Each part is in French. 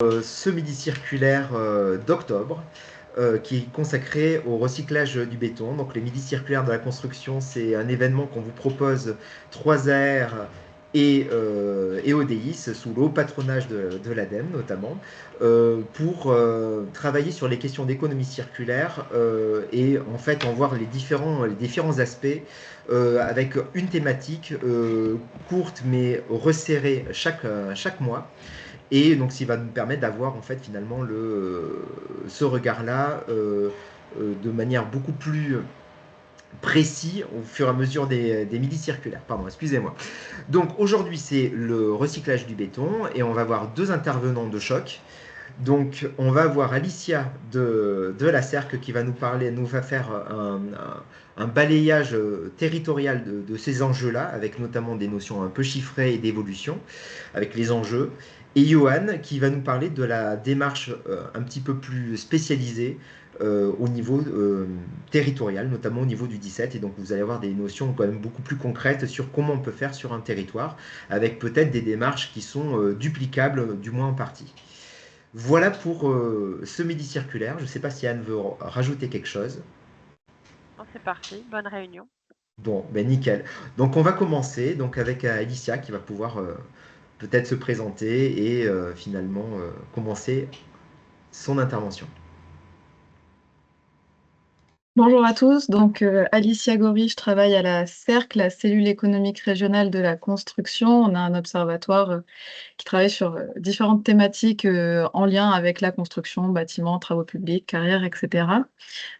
Ce midi circulaire d'octobre qui est consacré au recyclage du béton. Donc les midis circulaires de la construction, c'est un événement qu'on vous propose 3R et ODIS sous le haut patronage de l'ADEME notamment pour travailler sur les questions d'économie circulaire et en fait en voir les différents aspects avec une thématique courte mais resserrée chaque mois. Et donc, ce qui va nous permettre d'avoir en fait finalement ce regard-là de manière beaucoup plus précis au fur et à mesure des midis circulaires. Pardon, excusez-moi. Donc aujourd'hui, c'est le recyclage du béton et on va avoir deux intervenants de choc. Donc, on va avoir Alicia de la CERC qui va nous parler, nous va faire un balayage territorial de ces enjeux-là, avec notamment des notions un peu chiffrées et d'évolution, avec les enjeux. Et Johan qui va nous parler de la démarche un petit peu plus spécialisée au niveau territorial, notamment au niveau du 17. Et donc, vous allez avoir des notions quand même beaucoup plus concrètes sur comment on peut faire sur un territoire, avec peut-être des démarches qui sont duplicables, du moins en partie. Voilà pour ce midi circulaire. Je ne sais pas si Anne veut rajouter quelque chose. Non, c'est parti, bonne réunion. Bon, ben nickel. Donc on va commencer donc avec Alicia qui va pouvoir peut-être se présenter et finalement commencer son intervention. Bonjour à tous, donc Alicia Gori, je travaille à la CERC, la cellule économique régionale de la construction. On a un observatoire qui travaille sur différentes thématiques en lien avec la construction, bâtiments, travaux publics, carrières, etc.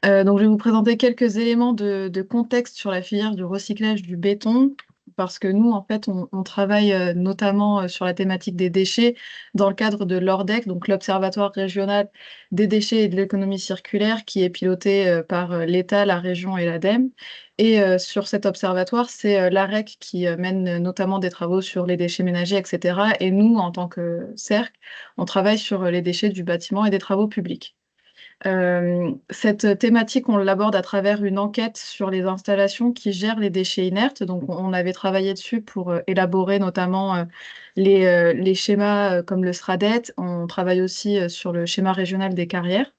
Donc je vais vous présenter quelques éléments de contexte sur la filière du recyclage du béton, parce que nous, en fait, on travaille notamment sur la thématique des déchets dans le cadre de l'ORDEC, donc l'Observatoire régional des déchets et de l'économie circulaire, qui est piloté par l'État, la région et l'ADEME. Et sur cet observatoire, c'est l'AREC qui mène notamment des travaux sur les déchets ménagers, etc. Et nous, en tant que CERC, on travaille sur les déchets du bâtiment et des travaux publics. Cette thématique, on l'aborde à travers une enquête sur les installations qui gèrent les déchets inertes. Donc, on avait travaillé dessus pour élaborer notamment les schémas comme le SRADET. On travaille aussi sur le schéma régional des carrières.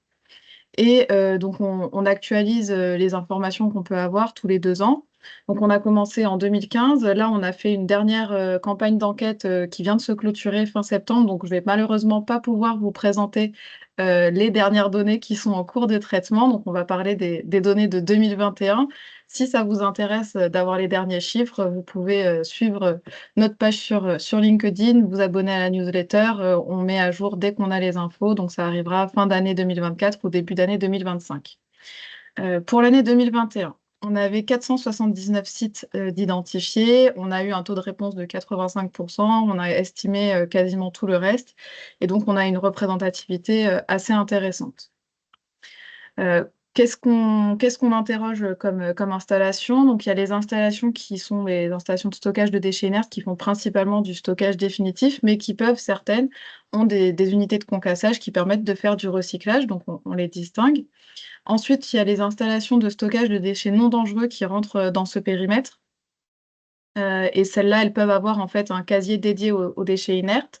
Et donc, on actualise les informations qu'on peut avoir tous les 2 ans. Donc, on a commencé en 2015. Là, on a fait une dernière campagne d'enquête qui vient de se clôturer fin septembre. Donc, je vais malheureusement pas pouvoir vous présenter les dernières données qui sont en cours de traitement. Donc, on va parler des données de 2021. Si ça vous intéresse d'avoir les derniers chiffres, vous pouvez suivre notre page sur LinkedIn, vous abonner à la newsletter. On met à jour dès qu'on a les infos. Donc, ça arrivera fin d'année 2024 ou début d'année 2025. Pour l'année 2021, on avait 479 sites d'identifiés. On a eu un taux de réponse de 85%. On a estimé quasiment tout le reste. Et donc, on a une représentativité assez intéressante. Qu'est-ce qu'on interroge comme installation? Donc, il y a les installations qui sont les installations de stockage de déchets inertes qui font principalement du stockage définitif, mais qui peuvent, certaines, ont des unités de concassage qui permettent de faire du recyclage, donc on les distingue. Ensuite, il y a les installations de stockage de déchets non dangereux qui rentrent dans ce périmètre. Et celles-là, elles peuvent avoir en fait un casier dédié aux déchets inertes.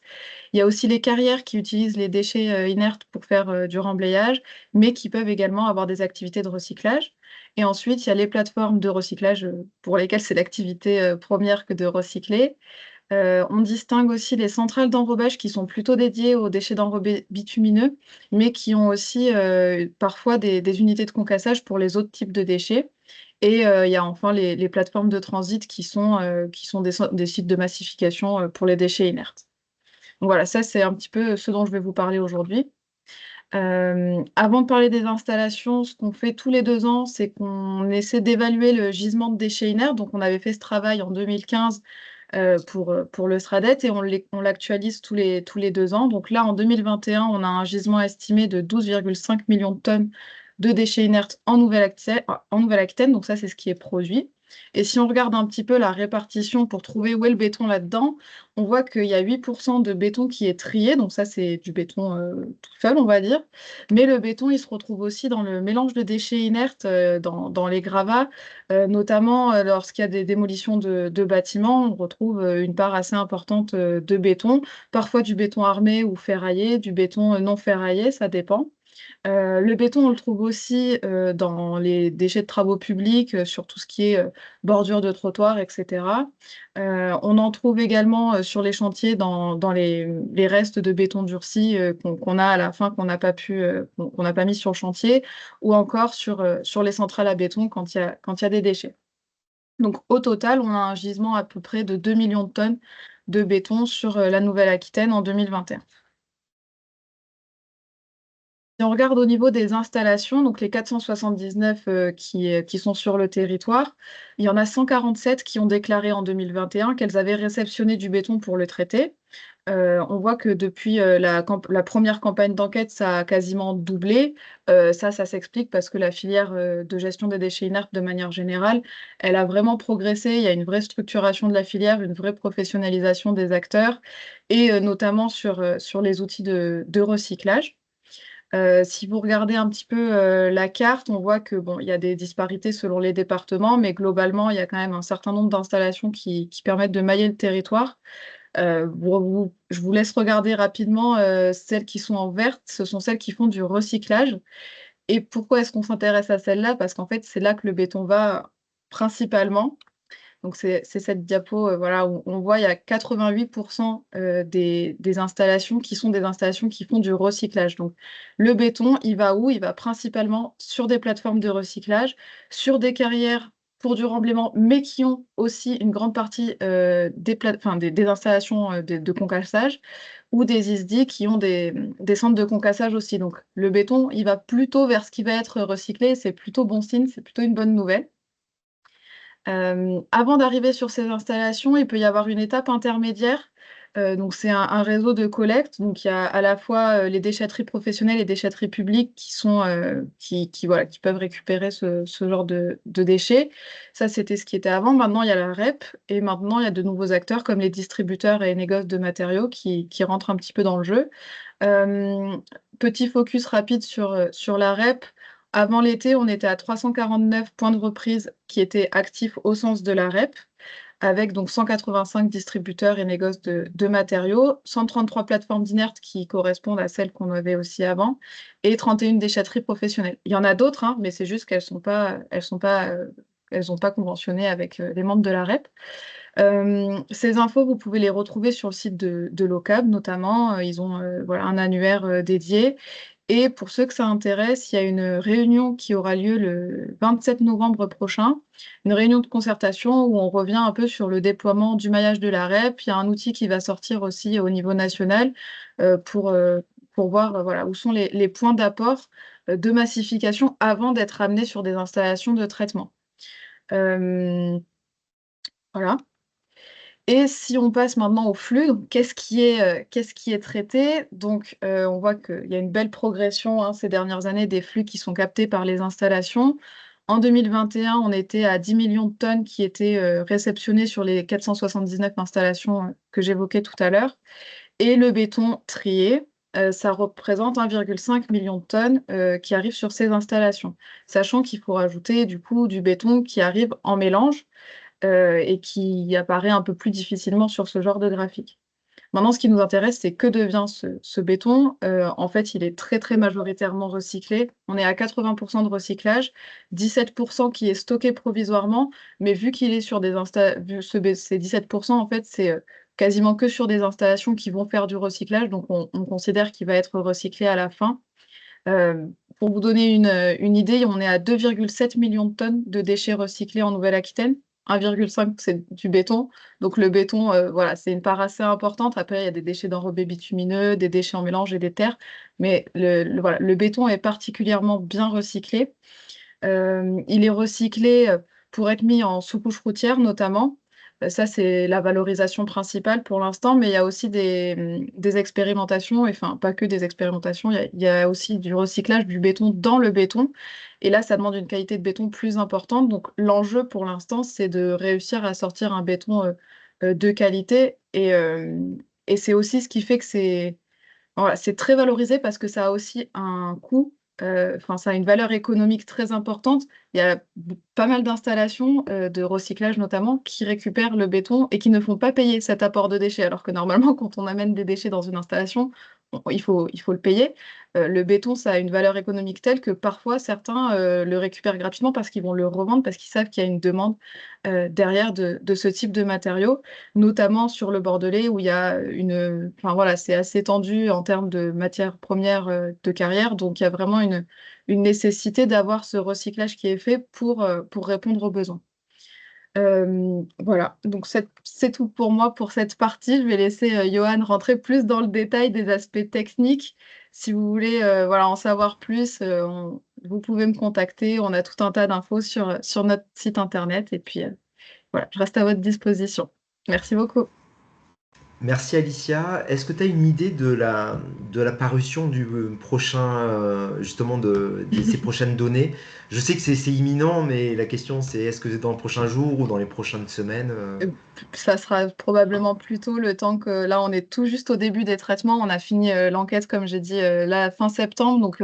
Il y a aussi les carrières qui utilisent les déchets inertes pour faire du remblayage, mais qui peuvent également avoir des activités de recyclage. Et ensuite, il y a les plateformes de recyclage pour lesquelles c'est l'activité première que de recycler. On distingue aussi les centrales d'enrobage qui sont plutôt dédiées aux déchets d'enrobés bitumineux, mais qui ont aussi parfois des unités de concassage pour les autres types de déchets. Et il y a enfin les plateformes de transit qui sont des sites de massification pour les déchets inertes. Donc voilà, ça c'est un petit peu ce dont je vais vous parler aujourd'hui. Avant de parler des installations, ce qu'on fait tous les 2 ans, c'est qu'on essaie d'évaluer le gisement de déchets inertes. Donc on avait fait ce travail en 2015 pour le SRADET et on l'actualise tous les 2 ans. Donc là, en 2021, on a un gisement estimé de 12,5 millions de tonnes de déchets inertes en Nouvelle-Aquitaine. Donc ça, c'est ce qui est produit. Et si on regarde un petit peu la répartition pour trouver où est le béton là-dedans, on voit qu'il y a 8% de béton qui est trié, donc ça c'est du béton tout seul, on va dire. Mais le béton, il se retrouve aussi dans le mélange de déchets inertes, dans les gravats, notamment lorsqu'il y a des démolitions de bâtiments, on retrouve une part assez importante de béton, parfois du béton armé ou ferraillé, du béton non ferraillé, ça dépend. Le béton, on le trouve aussi dans les déchets de travaux publics, sur tout ce qui est bordure de trottoir, etc. On en trouve également sur les chantiers dans les restes de béton durci qu'on a à la fin, qu'on n'a pas mis sur le chantier, ou encore sur les centrales à béton quand il y a des déchets. Donc au total, on a un gisement à peu près de 2 millions de tonnes de béton sur la Nouvelle-Aquitaine en 2021. Si on regarde au niveau des installations, donc les 479 qui sont sur le territoire, il y en a 147 qui ont déclaré en 2021 qu'elles avaient réceptionné du béton pour le traiter. On voit que depuis la première campagne d'enquête, ça a quasiment doublé. Ça s'explique parce que la filière de gestion des déchets inertes, de manière générale, elle a vraiment progressé. Il y a une vraie structuration de la filière, une vraie professionnalisation des acteurs, et notamment sur les outils de recyclage. Si vous regardez un petit peu la carte, on voit que bon, il y a des disparités selon les départements, mais globalement, il y a quand même un certain nombre d'installations qui permettent de mailler le territoire. Je vous laisse regarder rapidement celles qui sont en vert, ce sont celles qui font du recyclage. Et pourquoi est-ce qu'on s'intéresse à celles-là? Parce qu'en fait, c'est là que le béton va principalement. Donc c'est cette diapo voilà, où on voit il y a 88% des installations qui sont des installations qui font du recyclage. Donc le béton, il va où? Il va principalement sur des plateformes de recyclage, sur des carrières pour du remblaiement, mais qui ont aussi une grande partie des installations de concassage, ou des ISDI qui ont des centres de concassage aussi. Donc le béton, il va plutôt vers ce qui va être recyclé, c'est plutôt bon signe, c'est plutôt une bonne nouvelle. Avant d'arriver sur ces installations, il peut y avoir une étape intermédiaire. Donc c'est un réseau de collecte. Donc il y a à la fois les déchetteries professionnelles et déchetteries publiques voilà, qui peuvent récupérer ce genre de déchets. Ça, c'était ce qui était avant. Maintenant, il y a la REP, et maintenant, il y a de nouveaux acteurs comme les distributeurs et les négoces de matériaux qui rentrent un petit peu dans le jeu. Euh, Petit focus rapide sur la REP. Avant l'été, on était à 349 points de reprise qui étaient actifs au sens de la REP, avec donc 185 distributeurs et négoces de matériaux, 133 plateformes d'inertes qui correspondent à celles qu'on avait aussi avant, et 31 déchetteries professionnelles. Il y en a d'autres, hein, mais c'est juste qu'elles elles ont pas conventionné avec les membres de la REP. Ces infos, vous pouvez les retrouver sur le site de l'OCAB notamment. Ils ont voilà, un annuaire dédié. Et pour ceux que ça intéresse, il y a une réunion qui aura lieu le 27 novembre prochain, une réunion de concertation où on revient un peu sur le déploiement du maillage de la REP. Il y a un outil qui va sortir aussi au niveau national euh, pour, euh, pour voir voilà, où sont les points d'apport de massification avant d'être amené sur des installations de traitement. Voilà. Et si on passe maintenant au flux, donc qu'est-ce qui est traité? Donc, on voit qu'il y a une belle progression hein, ces dernières années des flux qui sont captés par les installations. En 2021, on était à 10 millions de tonnes qui étaient réceptionnées sur les 479 installations que j'évoquais tout à l'heure. Et le béton trié, ça représente 1,5 million de tonnes qui arrivent sur ces installations, sachant qu'il faut rajouter du coup du béton qui arrive en mélange et qui apparaît un peu plus difficilement sur ce genre de graphique. Maintenant, ce qui nous intéresse, c'est que devient ce béton. En fait, il est très, très majoritairement recyclé. On est à 80% de recyclage, 17% qui est stocké provisoirement, mais vu qu'il est sur ces 17%, en fait, c'est quasiment que sur des installations qui vont faire du recyclage, donc on considère qu'il va être recyclé à la fin. Pour vous donner une idée, on est à 2,7 millions de tonnes de déchets recyclés en Nouvelle-Aquitaine. 1,5, c'est du béton. Donc le béton, voilà, c'est une part assez importante. Après, il y a des déchets d'enrobés bitumineux, des déchets en mélange et des terres. Mais voilà, le béton est particulièrement bien recyclé. Il est recyclé pour être mis en sous-couche routière, notamment. Ça, c'est la valorisation principale pour l'instant, mais il y a aussi des expérimentations, et enfin, pas que des expérimentations, il y a aussi du recyclage du béton dans le béton. Et là, ça demande une qualité de béton plus importante. Donc, l'enjeu pour l'instant, c'est de réussir à sortir un béton de qualité. Et c'est aussi ce qui fait que voilà, c'est très valorisé parce que ça a aussi un coût, enfin, ça a une valeur économique très importante. Il y a pas mal d'installations, de recyclage notamment, qui récupèrent le béton et qui ne font pas payer cet apport de déchets. Alors que normalement, quand on amène des déchets dans une installation, il faut le payer. Le béton, ça a une valeur économique telle que parfois certains le récupèrent gratuitement parce qu'ils vont le revendre, parce qu'ils savent qu'il y a une demande derrière de ce type de matériaux, notamment sur le Bordelais où il y a enfin voilà, c'est assez tendu en termes de matières premières de carrière, donc il y a vraiment une nécessité d'avoir ce recyclage qui est fait pour répondre aux besoins. Voilà, donc c'est tout pour moi pour cette partie. Je vais laisser Johan rentrer plus dans le détail des aspects techniques. Si vous voulez voilà, en savoir plus, vous pouvez me contacter. On a tout un tas d'infos sur notre site internet. Et puis voilà, je reste à votre disposition. Merci beaucoup. Merci Alicia. Est-ce que tu as une idée de la parution du prochain, justement, ces prochaines données? Je sais que c'est imminent, mais la question c'est est-ce que c'est dans le prochain jour ou dans les prochaines semaines? Ça sera probablement plus tôt, le temps que là, on est tout juste au début des traitements. On a fini l'enquête, comme j'ai dit, là, fin septembre. Donc,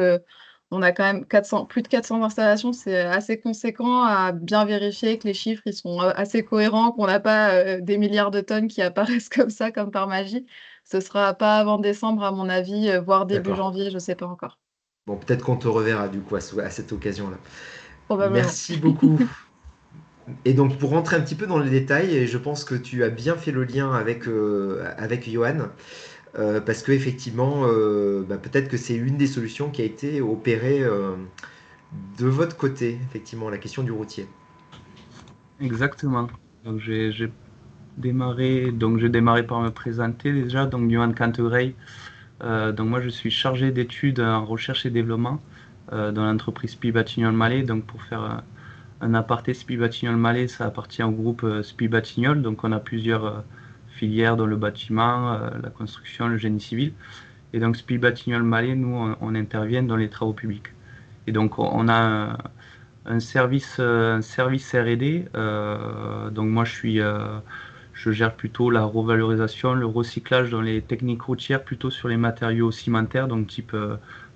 on a quand même plus de 400 installations. C'est assez conséquent à bien vérifier que les chiffres ils sont assez cohérents, qu'on n'a pas des milliards de tonnes qui apparaissent comme ça, comme par magie. Ce sera pas avant décembre, à mon avis, voire début D'accord. janvier, je sais pas encore. Bon, peut-être qu'on te reverra du coup à cette occasion-là. Probablement. Merci beaucoup. Et donc, pour rentrer un petit peu dans les détails, et je pense que tu as bien fait le lien avec Johan, parce qu'effectivement, peut-être que c'est une des solutions qui a été opérée de votre côté, effectivement, la question du routier. Exactement. Donc j'ai démarré par me présenter déjà. Donc Johan Cantegrey. Donc moi je suis chargé d'études en recherche et développement dans l'entreprise SPI Batignolles Mallet. Donc pour faire un aparté, SPI Batignolles Mallet, ça appartient au groupe SPI Batignolles. Donc on a plusieurs filières dans le bâtiment, la construction, le génie civil. Et donc SPI Batignolles Mallet, nous on intervient dans les travaux publics. Et donc on a un service R&D. Donc moi je gère plutôt la revalorisation, le recyclage dans les techniques routières, plutôt sur les matériaux cimentaires, donc type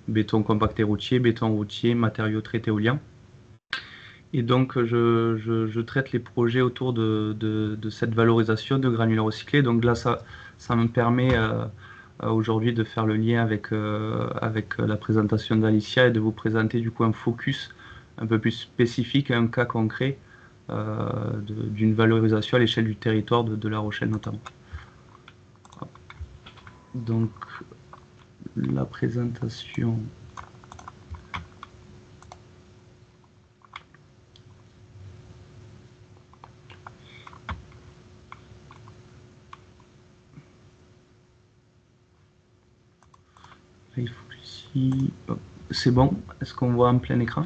béton compacté routier, béton routier, matériaux traités éoliens. Et donc je traite les projets autour de cette valorisation de granulats recyclés. Donc là ça me permet aujourd'hui de faire le lien avec la présentation d'Alicia et de vous présenter du coup un focus un peu plus spécifique, un cas concret d'une valorisation à l'échelle du territoire de La Rochelle notamment. Donc la présentation. Il faut ici. C'est bon. Est-ce qu'on voit en plein écran?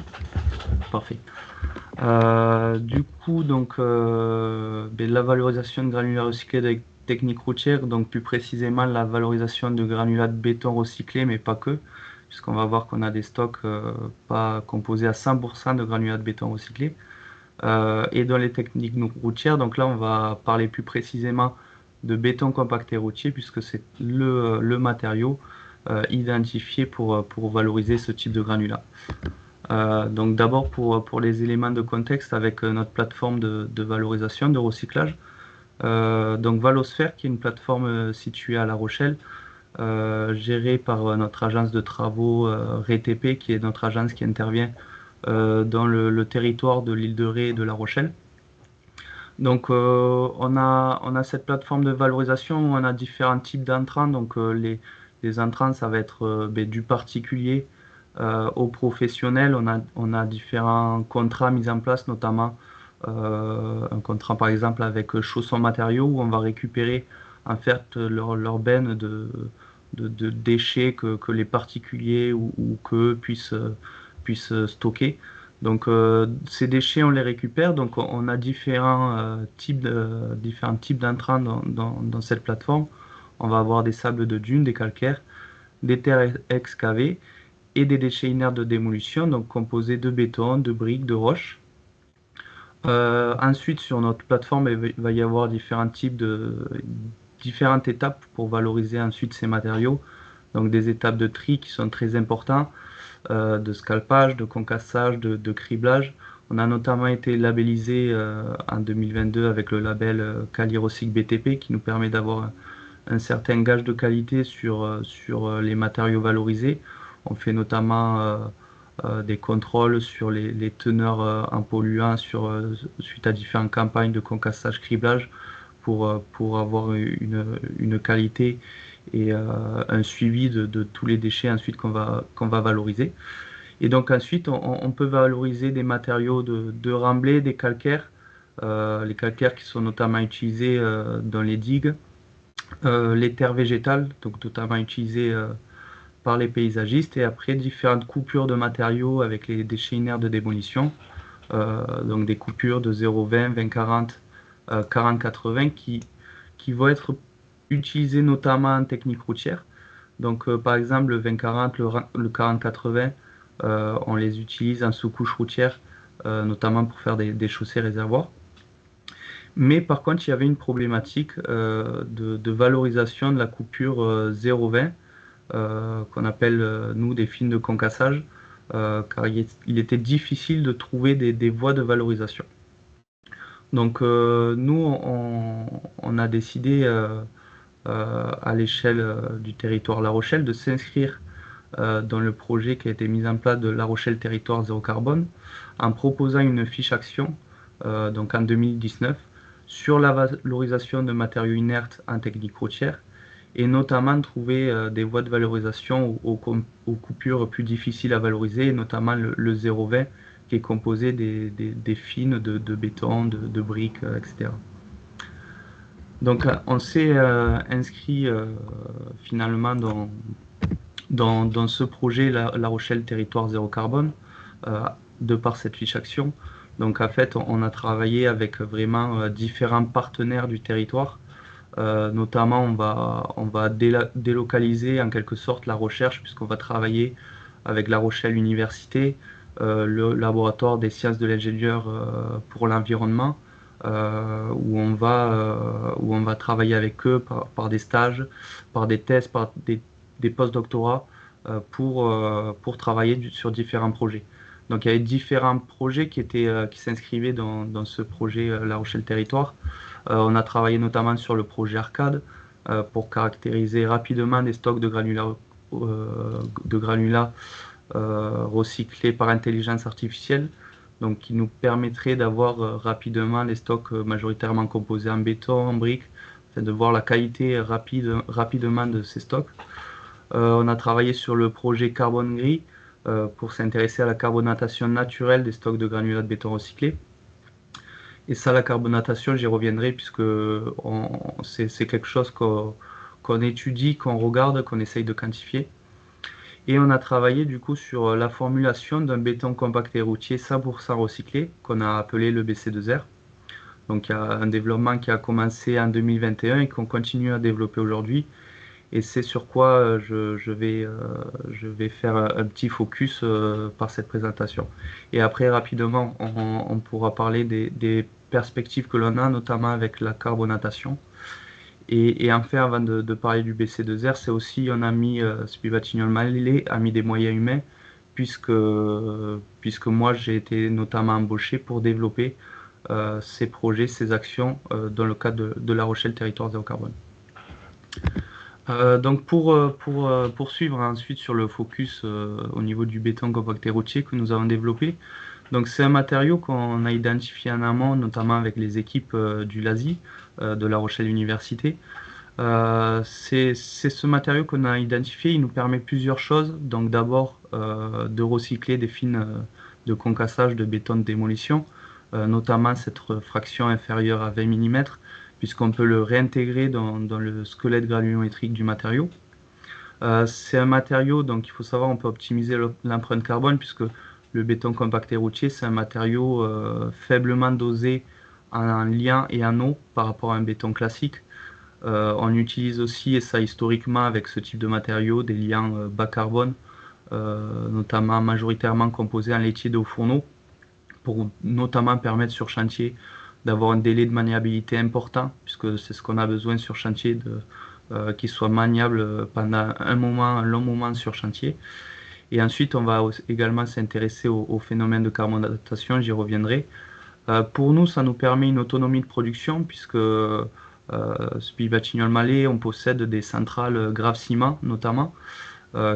Parfait. Du coup, donc, la valorisation de granulats recyclés avec technique routière, donc plus précisément la valorisation de granulats de béton recyclés, mais pas que, puisqu'on va voir qu'on a des stocks pas composés à 100% de granulats de béton recyclés. Et dans les techniques routières, donc là on va parler plus précisément de béton compacté routier, puisque c'est le matériau identifié pour valoriser ce type de granulats. Donc d'abord pour les éléments de contexte avec notre plateforme de valorisation, de recyclage. Donc Valosphère, qui est une plateforme située à La Rochelle, gérée par notre agence de travaux RETP, qui est notre agence qui intervient dans le territoire de l'île de Ré et de La Rochelle. Donc on a cette plateforme de valorisation où on a différents types d'entrants. Donc les entrants, ça va être du particulier aux professionnels. On a différents contrats mis en place, notamment un contrat par exemple avec Chaussons Matériaux, où on va récupérer en fait leur benne de déchets que les particuliers ou qu'eux puissent stocker. Donc ces déchets, on les récupère. Donc on a différents types d'intrants dans cette plateforme. On va avoir des sables de dunes, des calcaires, des terres excavées et des déchets inertes de démolition, donc composés de béton, de briques, de roches. Ensuite, sur notre plateforme, il va y avoir différentes étapes pour valoriser ensuite ces matériaux. Donc des étapes de tri qui sont très importantes, de scalpage, de concassage, de criblage. On a notamment été labellisé en 2022 avec le label Calirocyc BTP qui nous permet d'avoir un certain gage de qualité sur les matériaux valorisés. On fait notamment des contrôles sur les teneurs en polluants suite à différentes campagnes de concassage, criblage pour avoir une qualité et un suivi de tous les déchets ensuite qu'on va valoriser. Et donc ensuite, on peut valoriser des matériaux de remblai, des calcaires, les calcaires qui sont notamment utilisés dans les digues, les terres végétales, donc notamment utilisées par les paysagistes, et après différentes coupures de matériaux avec les déchets inertes de démolition, donc des coupures de 0,20, 20-40, 40-80 qui vont être utilisées notamment en technique routière. Donc par exemple le 20-40, le 40-80, on les utilise en sous-couche routière, notamment pour faire des chaussées réservoirs. Mais par contre, il y avait une problématique de valorisation de la coupure 0,20 qu'on appelle nous des fines de concassage, car il était difficile de trouver des voies de valorisation. Donc nous, on a décidé à l'échelle du territoire La Rochelle de s'inscrire dans le projet qui a été mis en place de La Rochelle Territoire Zéro Carbone en proposant une fiche action donc en 2019 sur la valorisation de matériaux inertes en technique routière et notamment trouver des voies de valorisation aux coupures plus difficiles à valoriser, notamment le 0,20 qui est composé des fines de béton, de briques, etc. Donc on s'est inscrit finalement dans ce projet La Rochelle Territoire Zéro Carbone de par cette fiche action. Donc en fait on a travaillé avec vraiment différents partenaires du territoire. Notamment on va délocaliser en quelque sorte la recherche puisqu'on va travailler avec La Rochelle Université, le laboratoire des sciences de l'ingénieur pour l'environnement, où on va travailler avec eux par des stages, par des thèses, par des post-doctorats pour travailler sur différents projets. Donc il y avait différents projets qui s'inscrivaient dans ce projet La Rochelle Territoire. On a travaillé notamment sur le projet Arcade pour caractériser rapidement des stocks de granulats recyclés par intelligence artificielle, donc qui nous permettrait d'avoir rapidement des stocks majoritairement composés en béton, en briques, de voir la qualité rapidement de ces stocks. On a travaillé sur le projet Carbone Gris pour s'intéresser à la carbonatation naturelle des stocks de granulats de béton recyclés. Et ça, la carbonatation, j'y reviendrai puisque c'est quelque chose qu'on étudie, qu'on regarde, qu'on essaye de quantifier. Et on a travaillé du coup sur la formulation d'un béton compacté routier 100% recyclé qu'on a appelé le BC2R. Donc il y a un développement qui a commencé en 2021 et qu'on continue à développer aujourd'hui. Et c'est sur quoi je vais faire un petit focus par cette présentation. Et après, rapidement, on pourra parler des perspectives que l'on a, notamment avec la carbonatation. Et enfin, avant de parler du BC2R, c'est aussi, on a mis, Spivachignol Mallet a mis des moyens humains, puisque moi, j'ai été notamment embauché pour développer ces projets, ces actions dans le cadre de La Rochelle Territoire Zéro Carbone. Donc pour poursuivre ensuite sur le focus au niveau du béton compacté routier que nous avons développé, donc c'est un matériau qu'on a identifié en amont, notamment avec les équipes du LASI, de La Rochelle Université. C'est ce matériau qu'on a identifié, il nous permet plusieurs choses. Donc d'abord de recycler des fines de concassage de béton de démolition, notamment cette fraction inférieure à 20 mm, puisqu'on peut le réintégrer dans le squelette granulométrique du matériau. C'est un matériau, donc il faut savoir, on peut optimiser l'empreinte carbone, puisque le béton compacté routier, c'est un matériau faiblement dosé en liant et en eau par rapport à un béton classique. On utilise aussi, et ça historiquement avec ce type de matériau, des liants bas carbone, notamment majoritairement composés en laitier de haut fourneau, pour notamment permettre sur chantier d'avoir un délai de maniabilité important, puisque c'est ce qu'on a besoin sur chantier, qu'il soit maniable pendant un long moment sur chantier. Et ensuite, on va également s'intéresser au phénomène de carbonatation, j'y reviendrai. Pour nous, ça nous permet une autonomie de production, puisque Spies Batignolles-Mallet, on possède des centrales grave-ciment, notamment,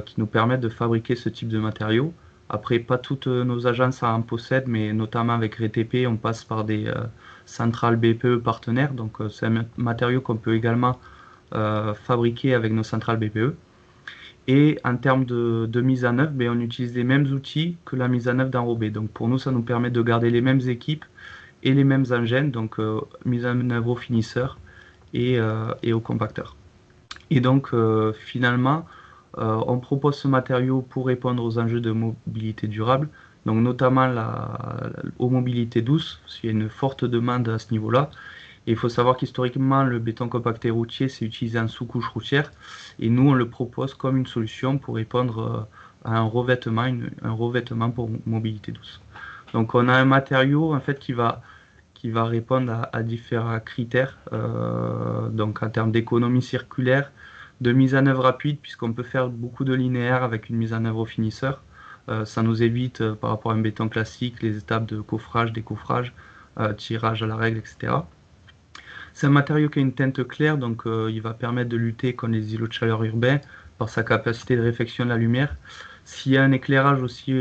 qui nous permettent de fabriquer ce type de matériaux. Après, pas toutes nos agences en possèdent, mais notamment avec RTP, on passe par des centrales BPE partenaires. Donc, c'est un matériau qu'on peut également fabriquer avec nos centrales BPE. Et en termes de mise en œuvre, on utilise les mêmes outils que la mise en œuvre d'enrobé. Donc, pour nous, ça nous permet de garder les mêmes équipes et les mêmes engins, donc mise en œuvre au finisseur et au compacteur. Et donc, finalement, on propose ce matériau pour répondre aux enjeux de mobilité durable, donc notamment aux mobilités douces, parce qu'il y a une forte demande à ce niveau-là. Et il faut savoir qu'historiquement, le béton compacté routier s'est utilisé en sous-couche routière, et nous, on le propose comme une solution pour répondre à un revêtement pour mobilité douce. Donc, on a un matériau en fait qui va répondre à différents critères, donc en termes d'économie circulaire, de mise en œuvre rapide, puisqu'on peut faire beaucoup de linéaire avec une mise en œuvre au finisseur. Ça nous évite, par rapport à un béton classique, les étapes de coffrage, décoffrage, tirage à la règle, etc. C'est un matériau qui a une teinte claire, donc il va permettre de lutter contre les îlots de chaleur urbains par sa capacité de réflexion de la lumière. S'il y a un éclairage aussi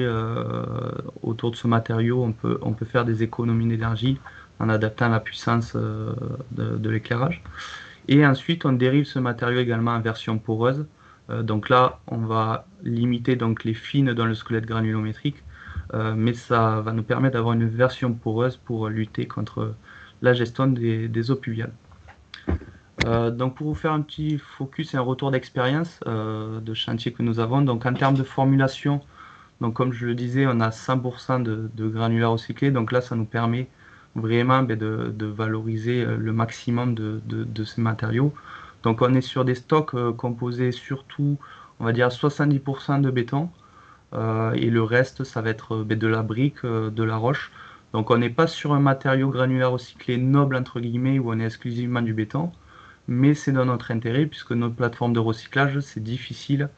autour de ce matériau, on peut faire des économies d'énergie en adaptant la puissance de l'éclairage. Et ensuite, on dérive ce matériau également en version poreuse. Donc là, on va limiter donc les fines dans le squelette granulométrique, mais ça va nous permettre d'avoir une version poreuse pour lutter contre la gestion des eaux pluviales. Donc pour vous faire un petit focus et un retour d'expérience de chantier que nous avons, donc en termes de formulation, donc comme je le disais, on a 100% de granulats recyclés, donc là ça nous permet vraiment de valoriser le maximum de ces matériaux. Donc on est sur des stocks composés surtout, on va dire 70% de béton, et le reste ça va être de la brique, de la roche. Donc on n'est pas sur un matériau granulaire recyclé noble entre guillemets où on est exclusivement du béton, mais c'est dans notre intérêt puisque notre plateforme de recyclage c'est difficile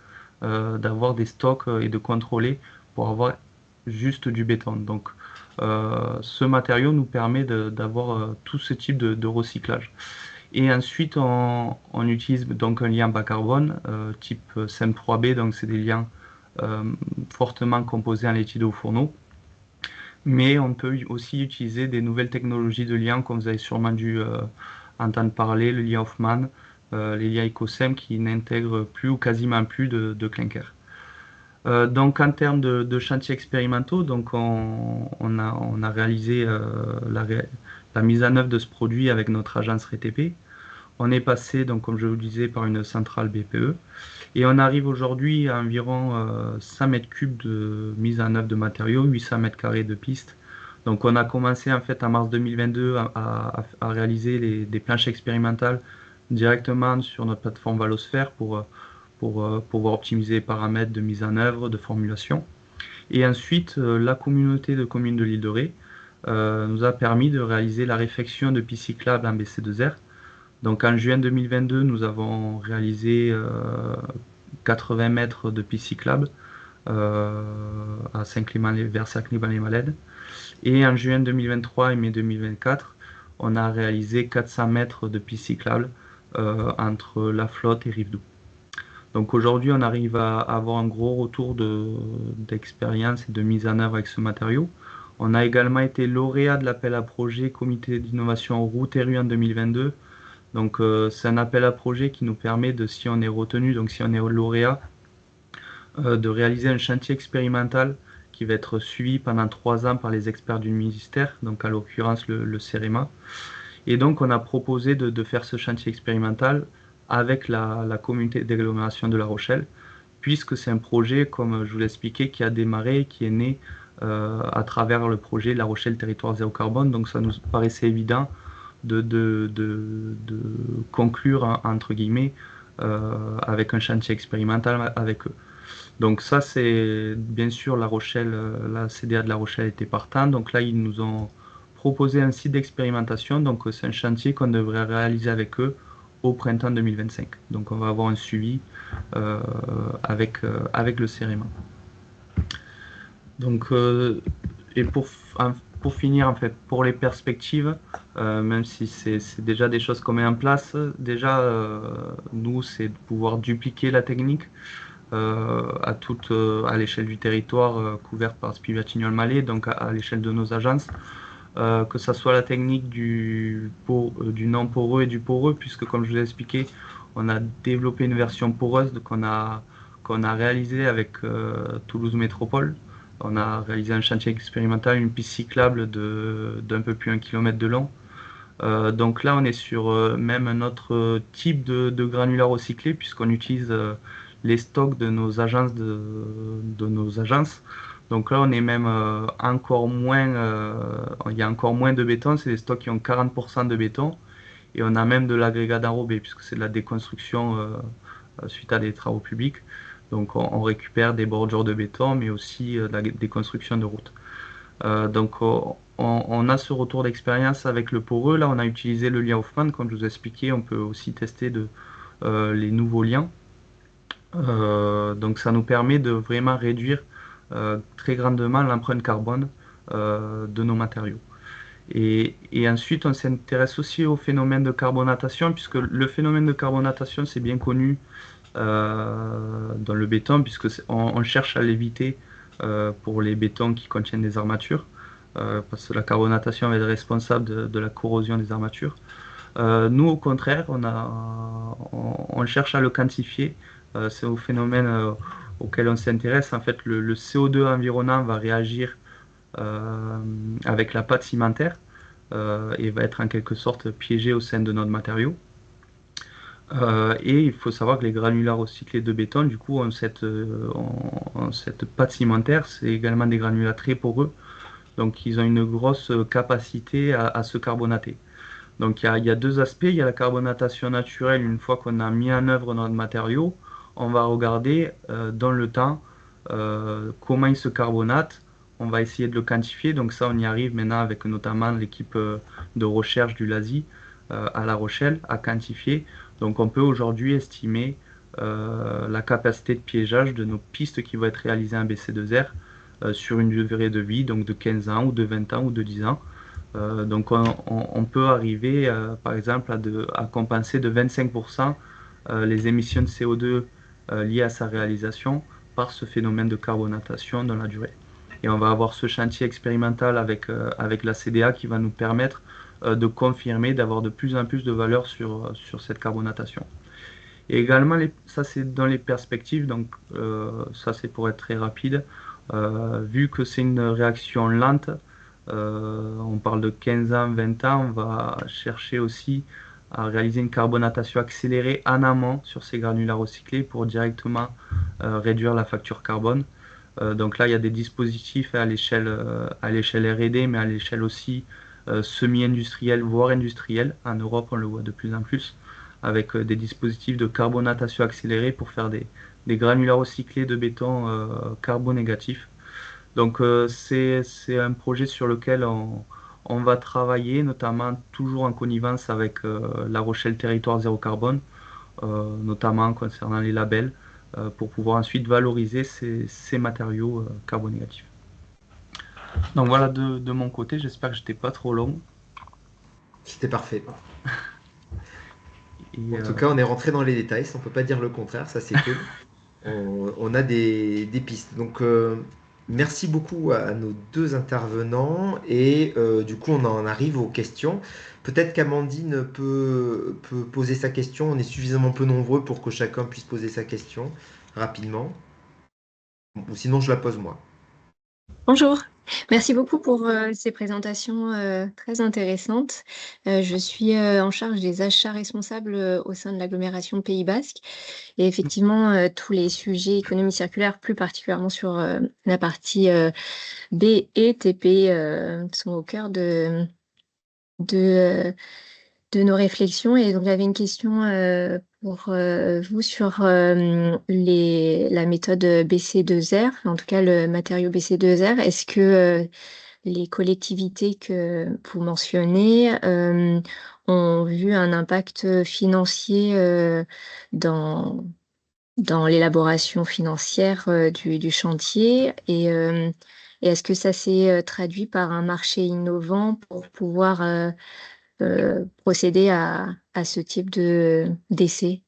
d'avoir des stocks et de contrôler pour avoir juste du béton. Donc ce matériau nous permet d'avoir tout ce type de recyclage. Et ensuite on utilise donc un liant bas carbone type CEM3B, donc c'est des liants fortement composés en laitier de haut fourneau. Mais on peut aussi utiliser des nouvelles technologies de liants, comme vous avez sûrement dû entendre parler, le liant Hoffman, les liants Ecosem qui n'intègrent plus ou quasiment plus de clinker. Donc en termes de chantiers expérimentaux, donc on a réalisé la mise en œuvre de ce produit avec notre agence RTP. On est passé, donc, comme je vous le disais, par une centrale BPE. Et on arrive aujourd'hui à environ 100 mètres cubes de mise en œuvre de matériaux, 800 mètres carrés de pistes. Donc on a commencé en fait en mars 2022 à réaliser des planches expérimentales directement sur notre plateforme Valosphère pour pouvoir optimiser les paramètres de mise en œuvre, de formulation. Et ensuite, la communauté de communes de l'île de Ré nous a permis de réaliser la réfection de pistes cyclables en BC2R. Donc en juin 2022, nous avons réalisé 80 mètres de pistes cyclables vers Saint-Clément-les-Malèdes. Et en juin 2023 et mai 2024, on a réalisé 400 mètres de pistes cyclables entre La Flotte et Rivedoux. Donc aujourd'hui, on arrive à avoir un gros retour d'expérience et de mise en œuvre avec ce matériau. On a également été lauréat de l'appel à projet Comité d'innovation route et rue en 2022. Donc c'est un appel à projet qui nous permet si on est retenu, donc si on est lauréat, de réaliser un chantier expérimental qui va être suivi pendant 3 ans par les experts du ministère, donc à l'occurrence le CEREMA. Et donc on a proposé de faire ce chantier expérimental avec la communauté d'agglomération de La Rochelle, puisque c'est un projet, comme je vous l'expliquais, qui a démarré, qui est né à travers le projet La Rochelle Territoire Zéro Carbone. Donc ça nous paraissait évident de conclure, entre guillemets, avec un chantier expérimental avec eux. Donc ça, c'est bien sûr La Rochelle, la CDA de La Rochelle était partant. Donc là, ils nous ont proposé un site d'expérimentation. Donc c'est un chantier qu'on devrait réaliser avec eux au printemps 2025. Donc on va avoir un suivi avec le CEREMA. Donc, et pour finir, en fait, pour les perspectives, même si c'est déjà des choses qu'on met en place, déjà, nous, c'est de pouvoir dupliquer la technique à l'échelle du territoire couvert par Spivatignon Malais, donc à l'échelle de nos agences, que ça soit la technique du non poreux et du poreux, puisque comme je vous ai expliqué, on a développé une version poreuse qu'on a réalisée avec Toulouse Métropole. On a réalisé un chantier expérimental, une piste cyclable d'un peu plus d'1 km de long. Donc là, on est sur même un autre type de granulats recyclés, puisqu'on utilise les stocks de nos agences. Donc là, on est même encore moins, il y a encore moins de béton, c'est des stocks qui ont 40% de béton, et on a même de l'agrégat d'enrobé, puisque c'est de la déconstruction suite à des travaux publics. Donc on récupère des bordures de béton, mais aussi la déconstruction de routes. Donc on a ce retour d'expérience avec le poreux. Là, on a utilisé le lien Hoffman, comme je vous ai expliqué. On peut aussi tester les nouveaux liens. Donc ça nous permet de vraiment réduire très grandement l'empreinte carbone de nos matériaux. Et ensuite, on s'intéresse aussi au phénomène de carbonatation, puisque le phénomène de carbonatation, c'est bien connu dans le béton, puisque on cherche à l'éviter pour les bétons qui contiennent des armatures, parce que la carbonatation va être responsable de la corrosion des armatures. Nous, au contraire, on cherche à le quantifier. C'est au phénomène auquel on s'intéresse. En fait, le CO2 environnant va réagir avec la pâte cimentaire et va être en quelque sorte piégé au sein de notre matériau. Et il faut savoir que les granulats recyclés de béton, du coup, ont cette pâte cimentaire. C'est également des granulats très poreux, donc ils ont une grosse capacité à se carbonater. Donc il y a deux aspects. Il y a la carbonatation naturelle. Une fois qu'on a mis en œuvre notre matériau, on va regarder dans le temps comment il se carbonate. On va essayer de le quantifier. Donc ça, on y arrive maintenant avec notamment l'équipe de recherche du LASI à La Rochelle à quantifier. Donc on peut aujourd'hui estimer la capacité de piégeage de nos pistes qui vont être réalisées en BC2R sur une durée de vie, donc de 15 ans ou de 20 ans ou de 10 ans. Donc on peut arriver par exemple à compenser de 25% les émissions de CO2 liées à sa réalisation par ce phénomène de carbonatation dans la durée. Et on va avoir ce chantier expérimental avec la CDA qui va nous permettre de confirmer, d'avoir de plus en plus de valeur sur cette carbonatation. Et également, ça c'est dans les perspectives, donc ça c'est pour être très rapide, vu que c'est une réaction lente, on parle de 15 ans, 20 ans, on va chercher aussi à réaliser une carbonatation accélérée en amont sur ces granulats recyclés pour directement réduire la facture carbone. Donc là, il y a des dispositifs à l'échelle R&D, mais à l'échelle aussi semi-industrielle, voire industrielle. En Europe, on le voit de plus en plus, avec des dispositifs de carbonatation accélérée pour faire des granulats recyclés de béton carbonégatifs. Donc c'est un projet sur lequel on va travailler, notamment toujours en connivence avec La Rochelle Territoire Zéro Carbone, notamment concernant les labels, pour pouvoir ensuite valoriser ces matériaux carbonégatifs. Donc voilà de mon côté, j'espère que j'étais pas trop long. C'était parfait. En tout cas, on est rentré dans les détails, ça, on peut pas dire le contraire, ça c'est cool. On a des pistes. Donc merci beaucoup à nos deux intervenants et du coup on en arrive aux questions. Peut-être qu'Amandine peut poser sa question. On est suffisamment peu nombreux pour que chacun puisse poser sa question rapidement. Ou sinon je la pose moi. Bonjour. Merci beaucoup pour ces présentations très intéressantes. Je suis en charge des achats responsables au sein de l'agglomération Pays Basque. Et effectivement, tous les sujets économie circulaire, plus particulièrement sur la partie B et TP, sont au cœur de, de nos réflexions. Et donc, j'avais une question pour vous sur la méthode BC2R, en tout cas le matériau BC2R. Est-ce que les collectivités que vous mentionnez ont vu un impact financier dans l'élaboration financière du chantier et est-ce que ça s'est traduit par un marché innovant pour pouvoir procéder à ce type d'essai?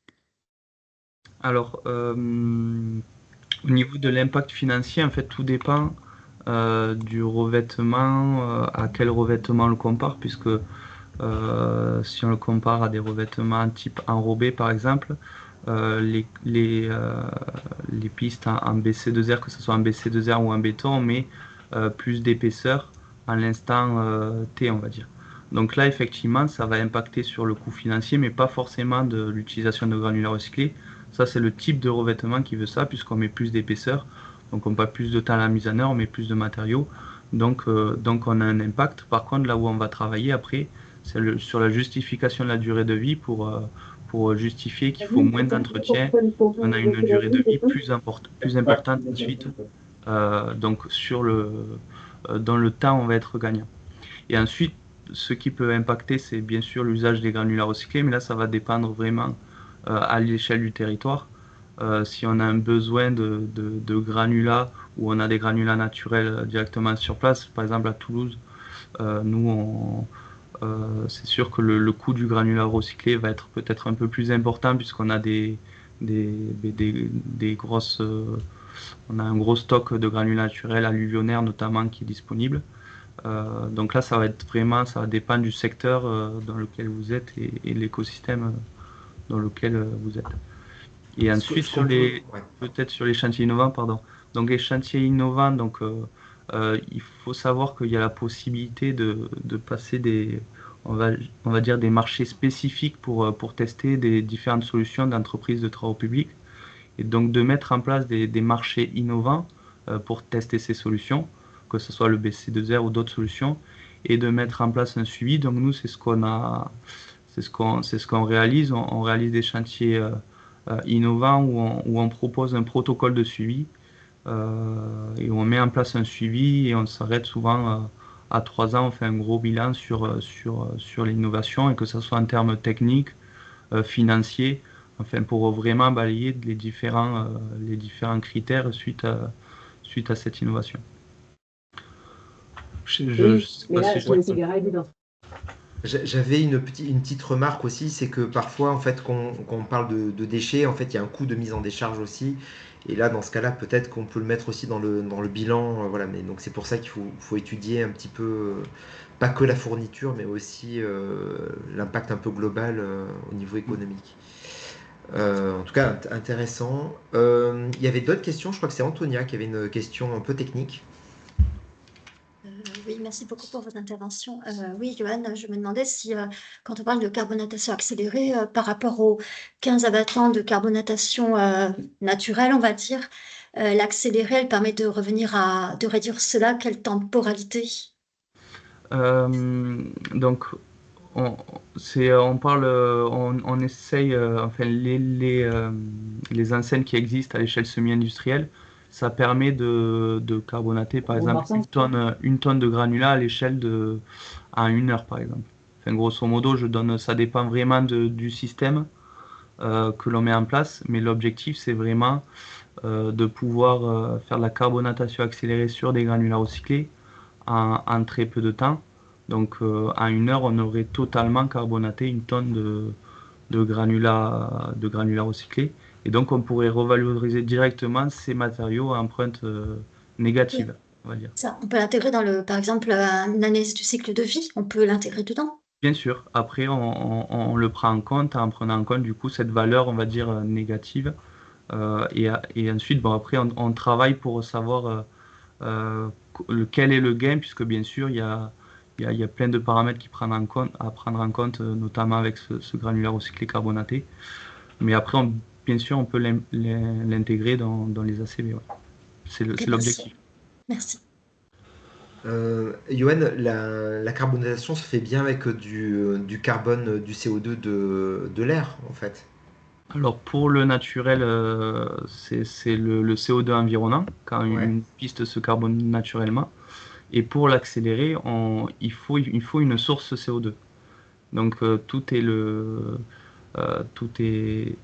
Alors, au niveau de l'impact financier, en fait, tout dépend du revêtement, à quel revêtement on le compare, puisque si on le compare à des revêtements type enrobé, par exemple, les pistes en BC2R, que ce soit en BC2R ou en béton, mais plus d'épaisseur à l'instant T, on va dire. Donc là, effectivement, ça va impacter sur le coût financier, mais pas forcément de l'utilisation de granulats recyclés. Ça, c'est le type de revêtement qui veut ça, puisqu'on met plus d'épaisseur. Donc on passe plus de temps à la mise en œuvre, on met plus de matériaux. Donc on a un impact. Par contre, là où on va travailler après, c'est sur la justification de la durée de vie pour justifier qu'il faut moins d'entretien. On a une durée de vie plus importante ensuite. Donc dans le temps, on va être gagnant. Et ensuite, ce qui peut impacter, c'est bien sûr l'usage des granulats recyclés, mais là, ça va dépendre vraiment à l'échelle du territoire. Si on a un besoin de granulats ou on a des granulats naturels directement sur place, par exemple à Toulouse, nous, c'est sûr que le coût du granulat recyclé va être peut-être un peu plus important puisqu'on a des grosses... on a un gros stock de granulats naturels alluvionnaires notamment qui est disponible. Donc là, ça va dépendre du secteur dans lequel vous êtes et l'écosystème dans lequel vous êtes. Et ensuite, peut-être sur les chantiers innovants, pardon. Donc les chantiers innovants, donc il faut savoir qu'il y a la possibilité de passer on va dire des marchés spécifiques pour tester des différentes solutions d'entreprises de travaux publics et donc de mettre en place des marchés innovants pour tester ces solutions, que ce soit le BC2R ou d'autres solutions, et de mettre en place un suivi. Donc nous, c'est ce qu'on réalise. On réalise des chantiers innovants où on propose un protocole de suivi et on met en place un suivi et on s'arrête souvent à 3 ans, on fait un gros bilan sur l'innovation et que ce soit en termes techniques, financiers, enfin pour vraiment balayer les différents critères suite à cette innovation. J'avais une petite remarque aussi, c'est que parfois, en fait, quand on parle de déchets, en fait, il y a un coût de mise en décharge aussi. Et là, dans ce cas-là, peut-être qu'on peut le mettre aussi dans le bilan. Voilà. Mais donc, c'est pour ça qu'il faut étudier un petit peu, pas que la fourniture, mais aussi l'impact un peu global au niveau économique. En tout cas, intéressant. Il y avait d'autres questions. Je crois que c'est Antonia qui avait une question un peu technique. Oui, merci beaucoup pour votre intervention. Oui, Johan, je me demandais si, quand on parle de carbonatation accélérée, par rapport aux 15 abattants de carbonatation naturelle, on va dire, l'accélérée, elle permet de réduire cela. Quelle temporalité? Donc, on essaye, enfin, les enseignes qui existent à l'échelle semi-industrielle, ça permet de carbonater, par exemple, une tonne de granulat à l'échelle à 1 heure, par exemple. Enfin, grosso modo, ça dépend vraiment du système que l'on met en place, mais l'objectif, c'est vraiment de pouvoir faire de la carbonatation accélérée sur des granulats recyclés en très peu de temps. Donc, en 1 heure, on aurait totalement carbonaté une tonne de granulats recyclés. Et donc, on pourrait revaloriser directement ces matériaux à empreinte négative, on va dire. Ça, on peut l'intégrer par exemple, une analyse du cycle de vie, on peut l'intégrer dedans? Bien sûr. Après, on le prend en compte en prenant en compte, du coup, cette valeur, on va dire, négative. Et ensuite, bon, après, on travaille pour savoir quel est le gain, puisque bien sûr, il y a plein de paramètres à prendre en compte, notamment avec ce granulaire recyclé carbonaté. Mais après, bien sûr, on peut l'intégrer dans les ACV. Ouais. C'est l'objectif. Merci. Yoann, la carbonatation se fait bien avec du carbone, du CO2 de l'air, en fait. Alors pour le naturel, c'est le CO2 environnant, quand Ouais. une piste se carbone naturellement. Et pour l'accélérer, il faut une source CO2. Donc tout est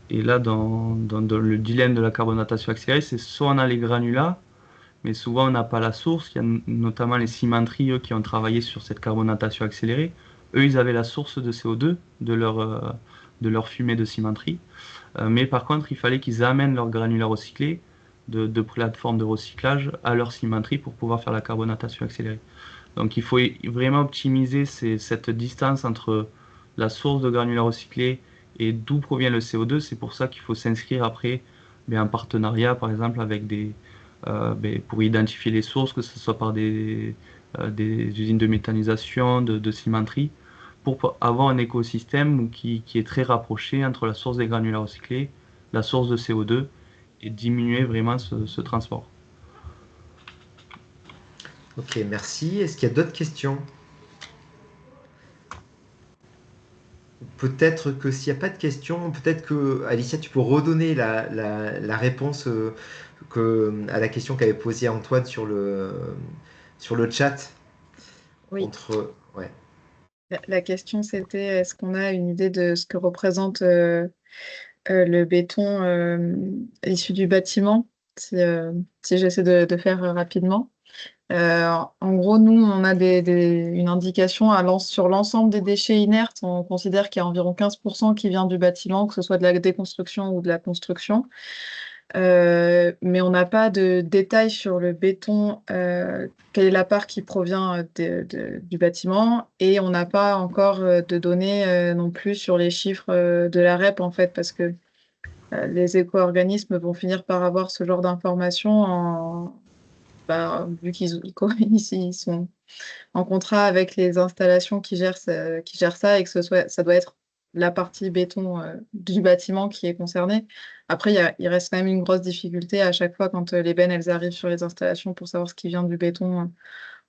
là dans le dilemme de la carbonatation accélérée. C'est soit on a les granulats, mais souvent on n'a pas la source. Il y a notamment les cimenteries, eux, qui ont travaillé sur cette carbonatation accélérée. Eux, ils avaient la source de CO2 de leur fumée de cimenterie. Mais par contre, il fallait qu'ils amènent leurs granulats recyclés de plateformes de recyclage à leur cimenterie pour pouvoir faire la carbonatation accélérée. Donc il faut vraiment optimiser cette distance entre la source de granulats recyclés et d'où provient le CO2. C'est pour ça qu'il faut s'inscrire après en partenariat, par exemple, avec pour identifier les sources, que ce soit par des usines de méthanisation, de cimenterie, pour avoir un écosystème qui est très rapproché entre la source des granulats recyclés, la source de CO2, et diminuer vraiment ce transport. Ok, merci. Est-ce qu'il y a d'autres questions? Peut-être que s'il n'y a pas de questions, peut-être que, Alicia, tu peux redonner la réponse à la question qu'avait posée Antoine sur le chat. Oui. Ouais. La question, c'était est-ce qu'on a une idée de ce que représente le béton issu du bâtiment, si j'essaie de faire rapidement. En gros, nous, on a une indication sur l'ensemble des déchets inertes. On considère qu'il y a environ 15% qui vient du bâtiment, que ce soit de la déconstruction ou de la construction. Mais on n'a pas de détails sur le béton, quelle est la part qui provient du bâtiment, et on n'a pas encore de données non plus sur les chiffres de la REP, en fait, parce que les éco-organismes vont finir par avoir ce genre d'informations vu ils sont en contrat avec les installations qui gèrent ça et que ça doit être la partie béton du bâtiment qui est concernée. Après, il reste quand même une grosse difficulté à chaque fois quand les bennes elles arrivent sur les installations pour savoir ce qui vient du béton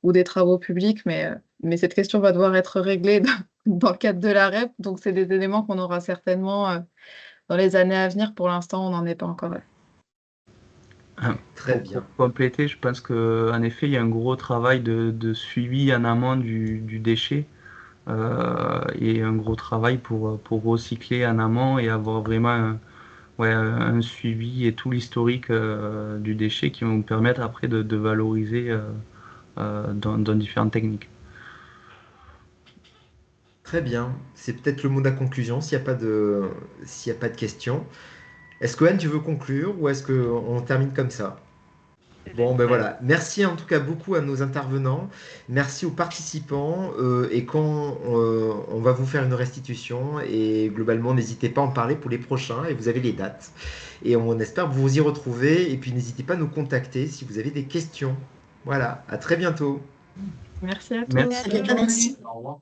ou des travaux publics, mais cette question va devoir être réglée dans le cadre de la REP, donc c'est des éléments qu'on aura certainement dans les années à venir. Pour l'instant, on n'en est pas encore là. Très bien. Pour compléter, je pense qu'en effet, il y a un gros travail de suivi en amont du déchet et un gros travail pour recycler en amont et avoir vraiment un suivi et tout l'historique du déchet qui vont nous permettre après de valoriser dans différentes techniques. Très bien. C'est peut-être le mot de la conclusion s'il n'y a pas de questions. Est-ce que Anne, tu veux conclure ou est-ce qu'on termine comme ça? Bon, ben voilà. Merci en tout cas beaucoup à nos intervenants. Merci aux participants. Et quand on va vous faire une restitution, et globalement, n'hésitez pas à en parler pour les prochains. Et vous avez les dates. Et on espère vous y retrouver. Et puis, n'hésitez pas à nous contacter si vous avez des questions. Voilà. À très bientôt. Merci à tous. Merci. À bientôt, merci. Au revoir.